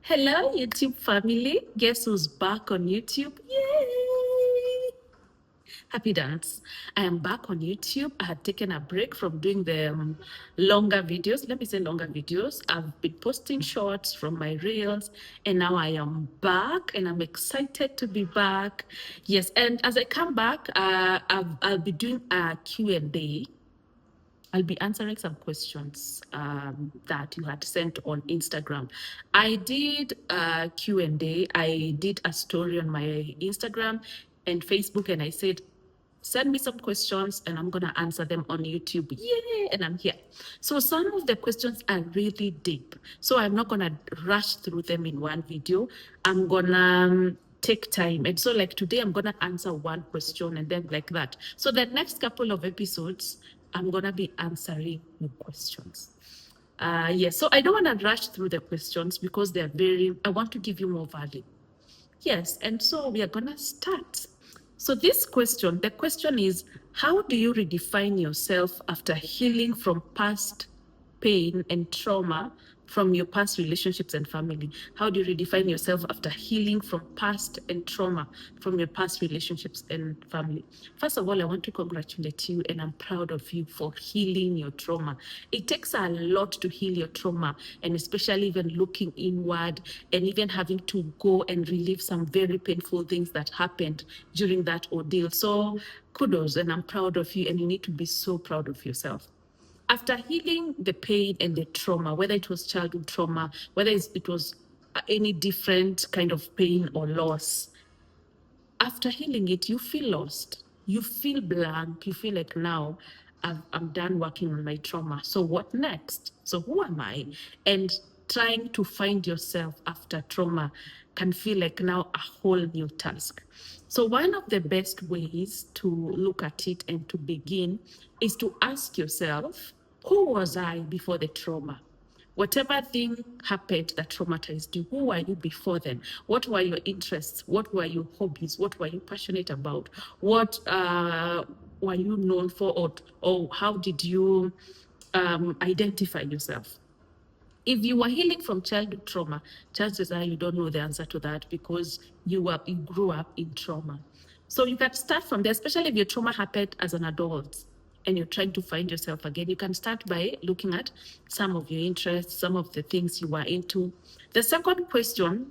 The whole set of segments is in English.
Hello, YouTube family. Guess who's back on YouTube? Yay! Happy dance. I am back on YouTube. I had taken a break from doing the longer videos. Let me say longer videos. I've been posting shorts from my reels, and now I am back, and I'm excited to be back. Yes, and as I come back, I'll be doing a Q&A. I'll be answering some questions that you had sent on Instagram. I did a Q&A. I did a story on my Instagram and Facebook, and I said, send me some questions and I'm going to answer them on YouTube. Yay! And I'm here. So some of the questions are really deep. So I'm not going to rush through them in one video. I'm going to take time. And so like today, I'm going to answer one question and then like that. So the next couple of episodes, I'm going to be answering your questions. Yes, so I don't want to rush through the questions because I want to give you more value. Yes, and so we are going to start. So the question is, how do you redefine yourself after healing from past pain and trauma from your past relationships and family? How do you redefine yourself after healing from past and trauma from your past relationships and family? First of all, I want to congratulate you, and I'm proud of you for healing your trauma. It takes a lot to heal your trauma, and especially even looking inward and even having to go and relive some very painful things that happened during that ordeal. So kudos, and I'm proud of you, and you need to be so proud of yourself. After healing the pain and the trauma, whether it was childhood trauma, whether it was any different kind of pain or loss, after healing it, you feel lost. You feel blank. You feel like now I'm done working on my trauma. So what next? So who am I? And trying to find yourself after trauma can feel like now a whole new task. So one of the best ways to look at it and to begin is to ask yourself, who was I before the trauma? Whatever thing happened that traumatized you, who were you before then? What were your interests? What were your hobbies? What were you passionate about? What were you known for? Or how did you identify yourself? If you were healing from childhood trauma, chances are you don't know the answer to that because you grew up in trauma. So you can start from there, especially if your trauma happened as an adult and you're trying to find yourself again. You can start by looking at some of your interests, some of the things you were into. The second question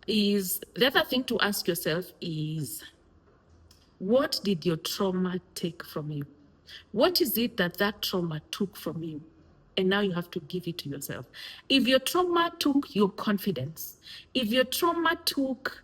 is, the other thing to ask yourself is, what did your trauma take from you? What is it that trauma took from you? And now you have to give it to yourself. If your trauma took your confidence, if your trauma took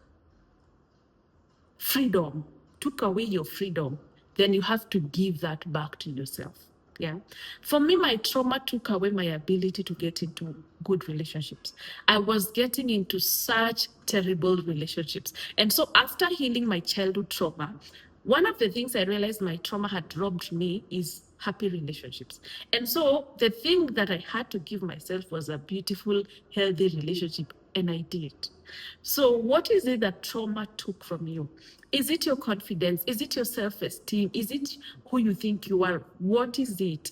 freedom, took away your freedom, then you have to give that back to yourself. Yeah. For me, my trauma took away my ability to get into good relationships. I was getting into such terrible relationships. And so after healing my childhood trauma, one of the things I realized my trauma had robbed me is happy relationships. And so the thing that I had to give myself was a beautiful, healthy relationship. And I did. So what is it that trauma took from you? Is it your confidence? Is it your self-esteem? Is it who you think you are? What is it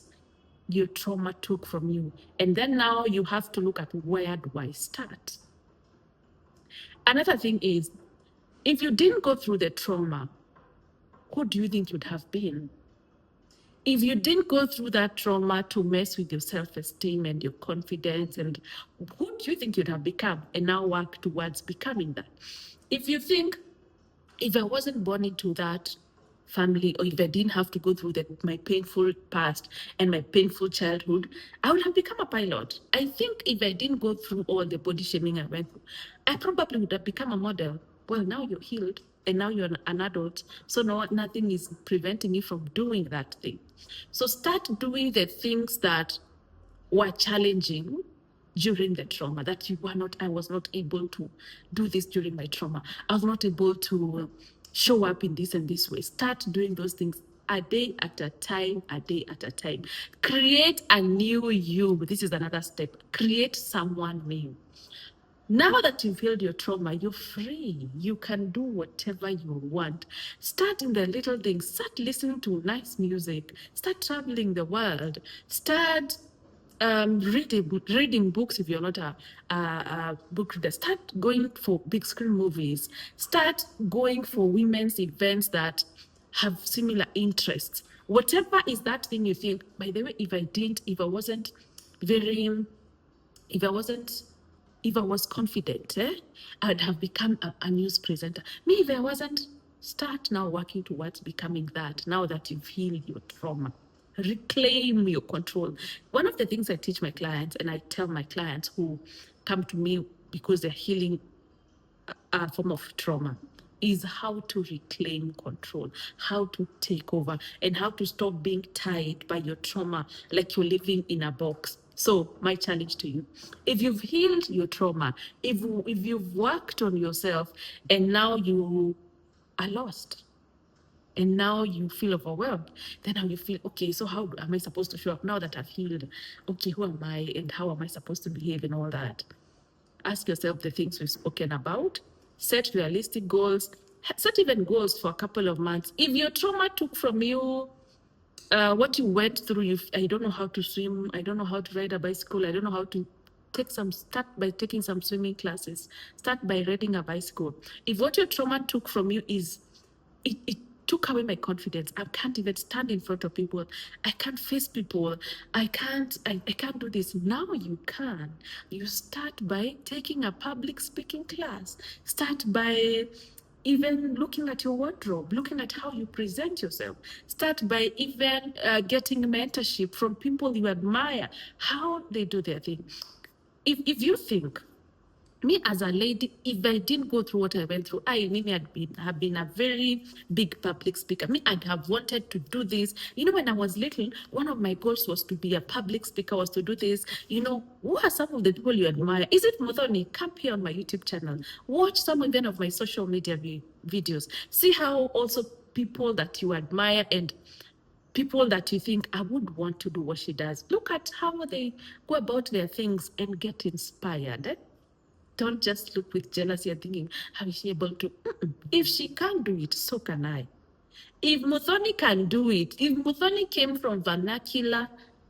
your trauma took from you? And then now you have to look at, where do I start? Another thing is, if you didn't go through the trauma, who do you think you'd have been? If you didn't go through that trauma to mess with your self-esteem and your confidence, and who do you think you'd have become, and now work towards becoming that? If you think, if I wasn't born into that family, or if I didn't have to go through my painful past and my painful childhood, I would have become a pilot. I think if I didn't go through all the body shaming I went through, I probably would have become a model. Well, now you're healed and now you're an adult. So nothing is preventing you from doing that thing. So start doing the things that were challenging during the trauma, that I was not able to do this during my trauma. I was not able to show up in this and this way. Start doing those things a day at a time, a day at a time. Create a new you. This is another step. Create someone new. Now that you've healed your trauma, you're free. You can do whatever you want. Start in the little things. Start listening to nice music. Start traveling the world. Start reading books if you're not a book reader. Start going for big screen movies. Start going for women's events that have similar interests. Whatever is that thing you think, by the way, if I wasn't very, if I wasn't, if I was confident, I'd have become a news presenter. Me, if I wasn't, start now working towards becoming that, now that you've healed your trauma. Reclaim your control. One of the things I teach my clients, and I tell my clients who come to me because they're healing a form of trauma, is how to reclaim control, how to take over, and how to stop being tied by your trauma like you're living in a box. So my challenge to you, if you've healed your trauma, if you've worked on yourself and now you are lost, and now you feel overwhelmed, then now you feel, okay, so how am I supposed to show up now that I've healed? Okay, who am I and how am I supposed to behave and all that? Ask yourself the things we've spoken about, set realistic goals, set even goals for a couple of months. If your trauma took from you what you went through, I don't know how to swim, I don't know how to ride a bicycle, I don't know how to start by taking some swimming classes, start by riding a bicycle. If what your trauma took from you is, it took away my confidence. I can't even stand in front of people. I can't face people. I can't do this. Now you can. You start by taking a public speaking class. Start by even looking at your wardrobe, looking at how you present yourself. Start by even getting mentorship from people you admire, how they do their thing. If you think, me as a lady, if I didn't go through what I went through, maybe have been a very big public speaker. I'd have wanted to do this. When I was little, one of my goals was to be a public speaker, was to do this. Who are some of the people you admire? Is it Muthoni? Come here on my YouTube channel. Watch some even of my social media videos. See how also people that you admire and people that you think, I would want to do what she does. Look at how they go about their things and get inspired. Don't just look with jealousy and thinking, how is she able to? If she can't do it, so can I. If Muthoni can do it, if Muthoni came from vernacular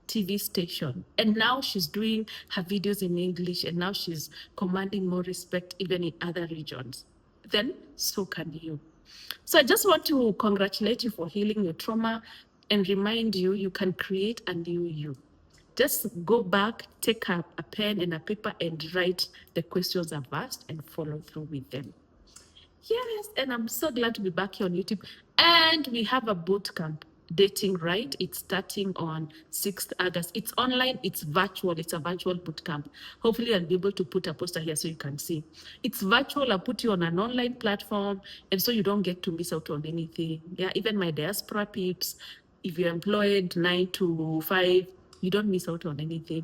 TV station and now she's doing her videos in English and now she's commanding more respect even in other regions, then so can you. So I just want to congratulate you for healing your trauma and remind you, you can create a new you. Just go back, take a pen and a paper and write the questions I've asked and follow through with them. Yes, and I'm so glad to be back here on YouTube. And we have a boot camp, Dating Right. It's starting on 6th August. It's online, it's virtual. It's a virtual boot camp. Hopefully I'll be able to put a poster here so you can see. It's virtual. I'll put you on an online platform and so you don't get to miss out on anything. Yeah, even my diaspora peeps, if you're employed 9 to 5, you don't miss out on anything.